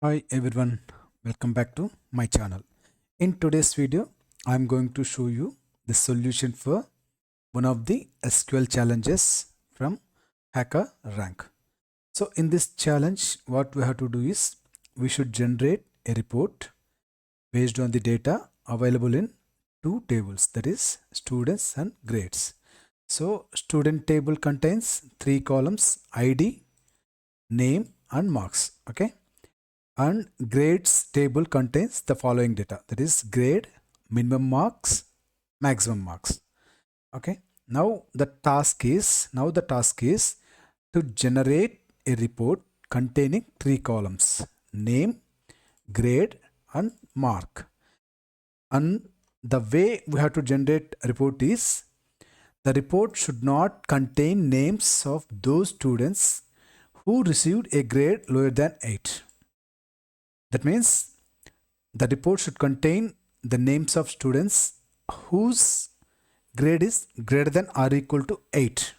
Hi everyone, welcome back to my channel. In today's video, I'm going to show you the solution for one of the SQL challenges from Hacker Rank. So in this challenge, what we have to do is we should generate a report based on the data available in two tables, that is students and grades. So student table contains three columns: ID, name and marks. Okay, and grades table contains the following data, that is grade, minimum marks, maximum marks. Okay, now the task is to generate a report containing three columns: name, grade and mark. And the way we have to generate a report is, the report should not contain names of those students who received a grade lower than 8. That means the report should contain the names of students whose grade is greater than or equal to 8.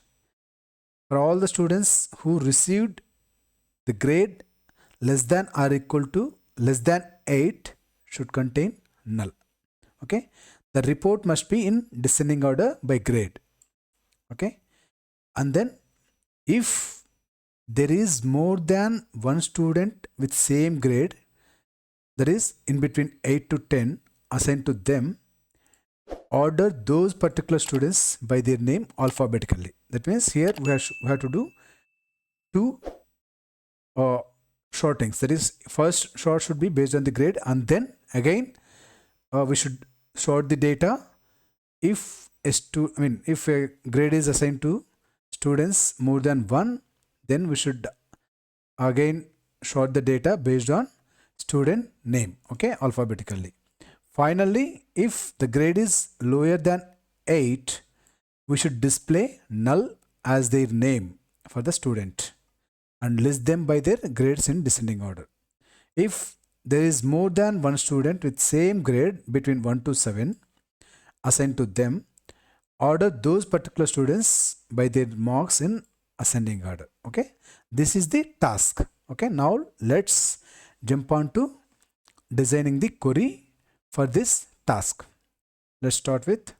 For all the students who received the grade less than or equal to less than 8 should contain null. Okay, the report must be in descending order by grade. Okay, and then if there is more than one student with same grade, that is in between 8 to 10, assigned to them, order those particular students by their name alphabetically. That means here we have to do two sortings. That is, first sort should be based on the grade, and then again we should sort the data. If if a grade is assigned to students more than one, then we should again sort the data based on student name. Okay, alphabetically. Finally, if the grade is lower than 8, we should display null as their name for the student and list them by their grades in descending order. If there is more than one student with same grade between 1 to 7 assigned to them, order those particular students by their marks in ascending order. Okay, this is the task. Okay, now let's jump on to designing the query for this task. Let's start with,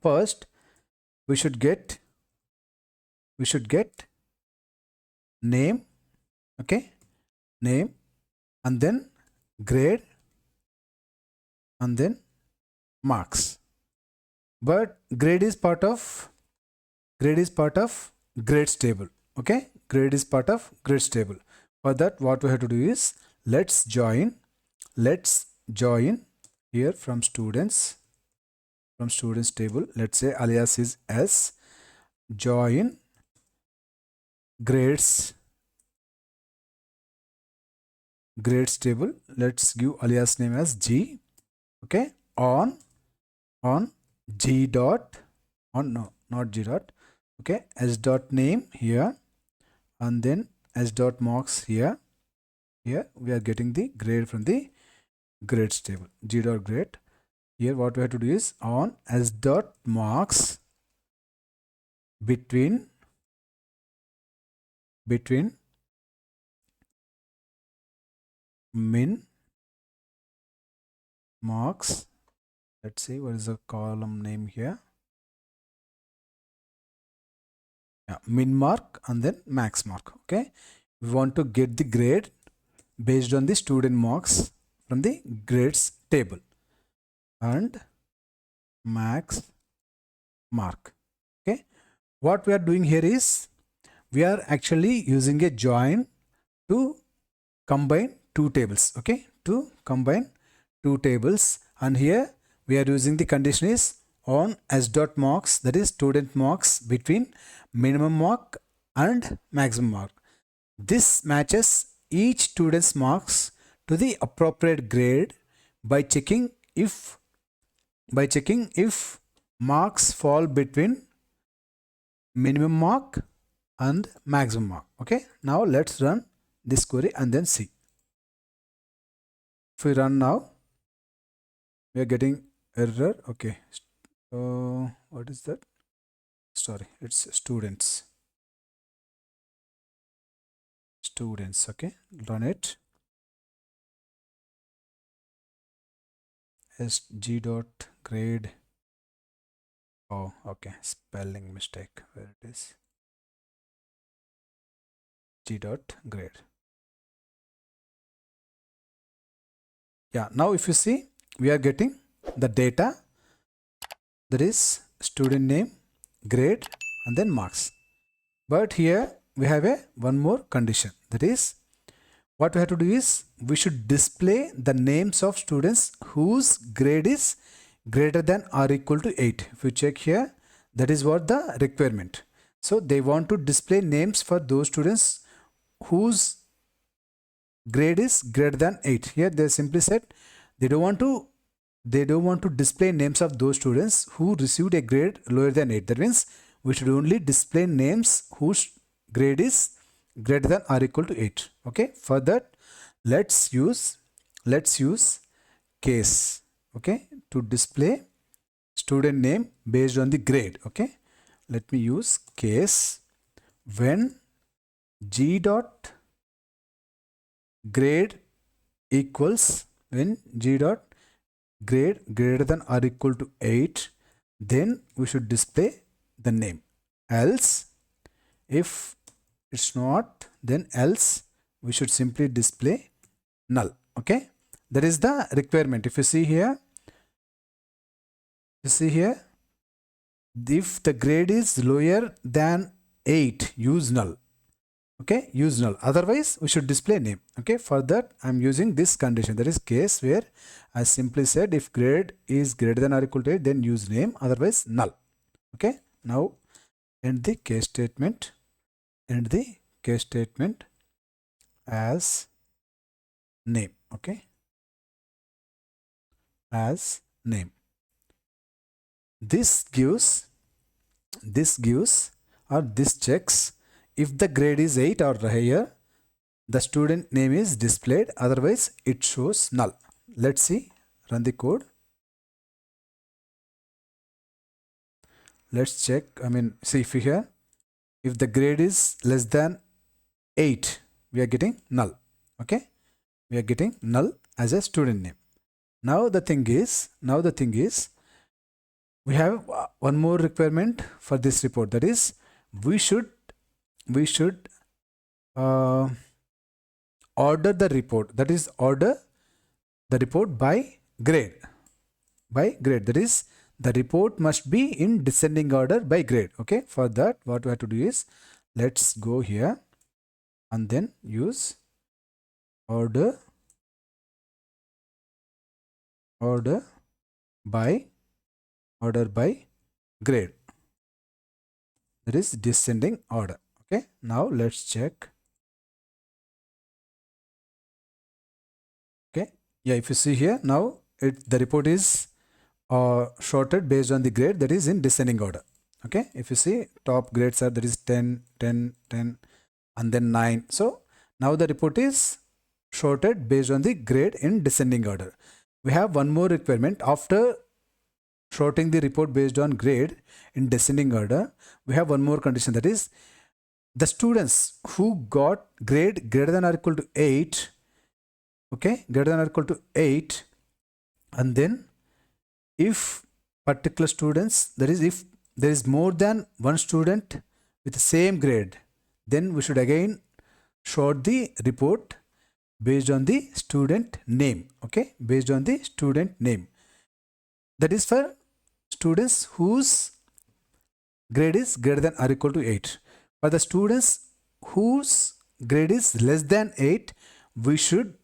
first we should get name. Okay, name, and then grade, and then marks. But grade is part of grades table. Okay, grade is part of grades table. For that, what we have to do is, let's join here from students table. Let's say alias is S, join grades table. Let's give alias name as G. Okay, on G dot, on, no, not G dot. Okay, S dot name here, and then S dot marks here. Here we are getting the grade from the grades table. G dot grade. Here what we have to do is, on S dot marks between min marks. Let's see what is the column name here. Yeah, min mark and then max mark. Okay, we want to get the grade based on the student marks from the grades table, and max mark. Okay, what we are doing here is, we are actually using a join to combine two tables. Okay, to combine two tables, and here we are using the condition is on S dot marks, that is student marks between minimum mark and maximum mark. This matches each student's marks to the appropriate grade by checking if marks fall between minimum mark and maximum mark. Okay, now let's run this query and then see. If we run now, we are getting error. Okay, what is that? Sorry, it's students. Okay, run it. is g dot grade. Oh, okay, spelling mistake. Where it is? G dot grade. Yeah, now if you see, we are getting the data, that is student name, grade, and then marks. But here we have a one more condition, that is what we have to do is we should display the names of students whose grade is greater than or equal to 8. If you check here, that is what the requirement. So they want to display names for those students whose grade is greater than 8. Here they simply said they don't want to display names of those students who received a grade lower than 8. That means we should only display names whose grade is greater than or equal to 8. Okay, for that let's use case, okay, to display student name based on the grade. Okay, let me use case when g dot grade equals, when g dot grade greater than or equal to 8, then we should display the name. Else, if it's not, then else we should simply display null. Okay, that is the requirement. If you see here, if the grade is lower than 8, use null. Okay, use null, otherwise we should display name. Okay, for that I'm using this condition, that is case where I simply said if grade is greater than or equal to 8, then use name, otherwise null. Okay, now end the case statement, as name. Okay, as name. This gives or this checks if the grade is 8 or higher, the student name is displayed, otherwise it shows null. Let's see, run the code. Let's check, see if here, if the grade is less than 8, we are getting null. Okay, we are getting null as a student name. Now the thing is, we have one more requirement for this report, that is we should order the report, that is order the report by grade. That is the report must be in descending order by grade. Okay, for that what we have to do is, let's go here and then use order by grade, that is descending order. Okay, now let's check. Okay, yeah, if you see here, now the report is sorted based on the grade, that is in descending order. Okay, if you see top grades are, that is 10, 10, 10, and then 9. So now the report is sorted based on the grade in descending order. We have one more requirement. After sorting the report based on grade in descending order, we have one more condition, that is the students who got grade greater than or equal to 8, okay, greater than or equal to 8, and then if particular students, that is if there is more than one student with the same grade, then we should again sort the report based on the student name. Okay, based on the student name, that is for students whose grade is greater than or equal to 8. For the students whose grade is less than 8, we should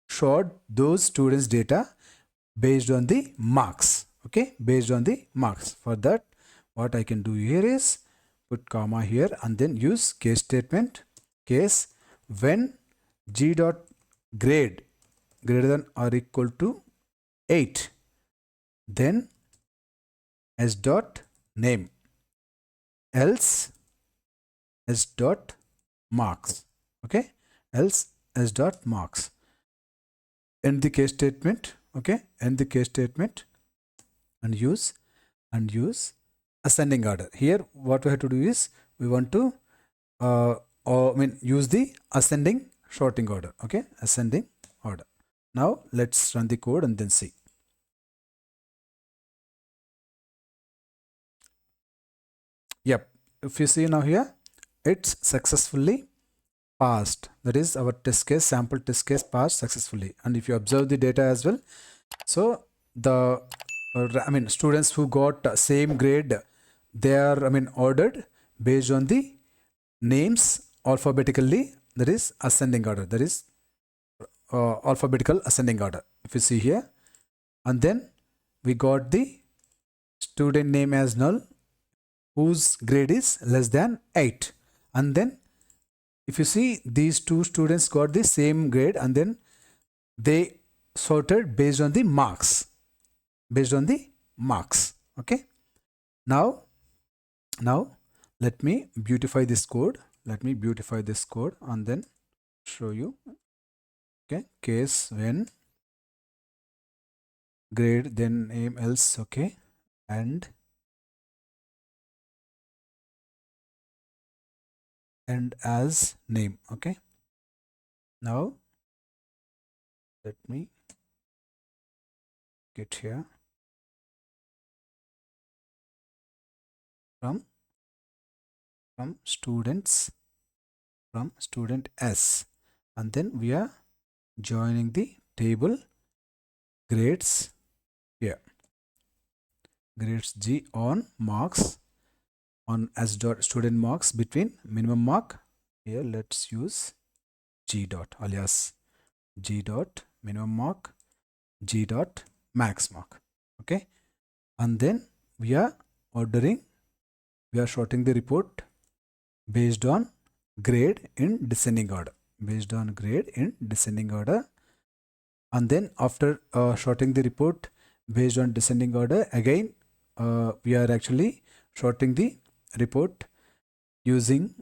sort those students data based on the marks. Okay, based on the marks. For that what I can do here is put comma here and then use case statement, case when g dot grade greater than or equal to 8, then s dot name, else s dot marks. Okay, else s dot marks. End the case statement. Okay, end the case statement and use ascending order. Here what we have to do is we want to use the ascending sorting order. Okay, ascending order. Now let's run the code and then see. Yep. If you see now here, it's successfully passed. That is our test case, sample test case passed successfully. And if you observe the data as well, so the students who got same grade, they are ordered based on the names alphabetically. That is ascending order. That is alphabetical ascending order. If you see here, and then we got the student name as null whose grade is less than 8, and then if you see these two students got the same grade, and then they sorted based on the marks, okay. Now let me beautify this code, and then show you. Okay, case when grade then name else, okay, and as name, okay. Now let me get here from students, from student S, and then we are joining the table grades here, grades G on marks on as dot student marks between minimum mark here. Let's use G dot alias G dot minimum mark, G dot max mark, okay. And then we are sorting the report based on grade in descending order, and then after sorting the report based on descending order, again we are actually sorting the report using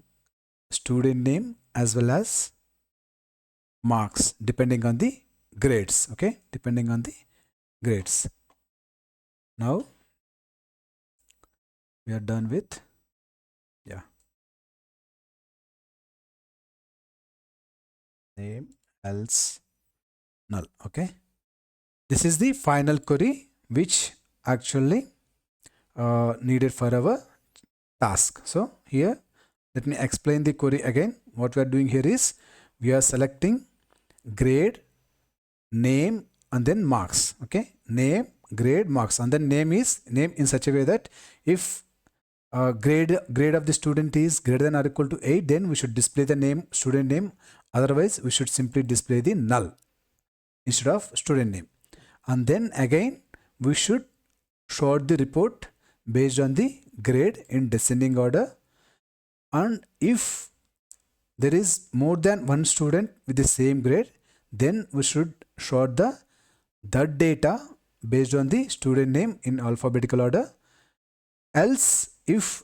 student name as well as marks depending on the grades, okay, depending on the grades. Now we are done with, yeah, name else null, okay. This is the final query which actually needed for our task. So here let me explain the query again. What we are doing here is we are selecting grade, name, and then marks, okay. Name, grade, marks, and then name is name in such a way that if grade of the student is greater than or equal to 8, then we should display the name, student name. Otherwise we should simply display the null instead of student name. And then again we should sort the report based on the grade in descending order, and if there is more than one student with the same grade, then we should sort the data based on the student name in alphabetical order. Else if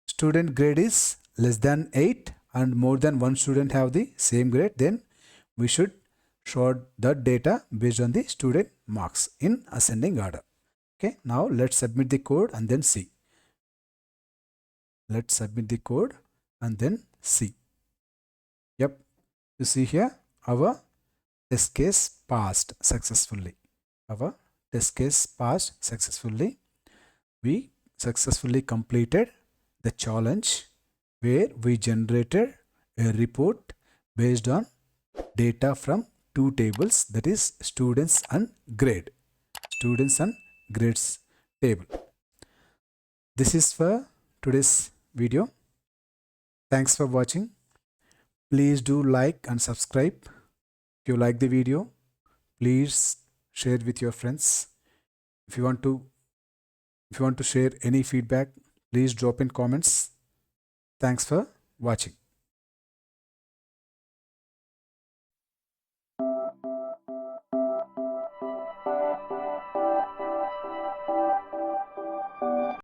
student grade is less than 8 and more than one student have the same grade, then we should sort the data based on the student marks in ascending order. Okay, now let's submit the code and then see. Let's submit the code and then see. Yep, you see here our test case passed successfully. Our test case passed successfully. We successfully completed the challenge where we generated a report based on data from two tables, that is students and grade, students and grades table. This is for today's video. Thanks for watching. Please do like and subscribe. If you like the video, please share with your friends. If you want to share any feedback, please drop in comments. Thanks for watching.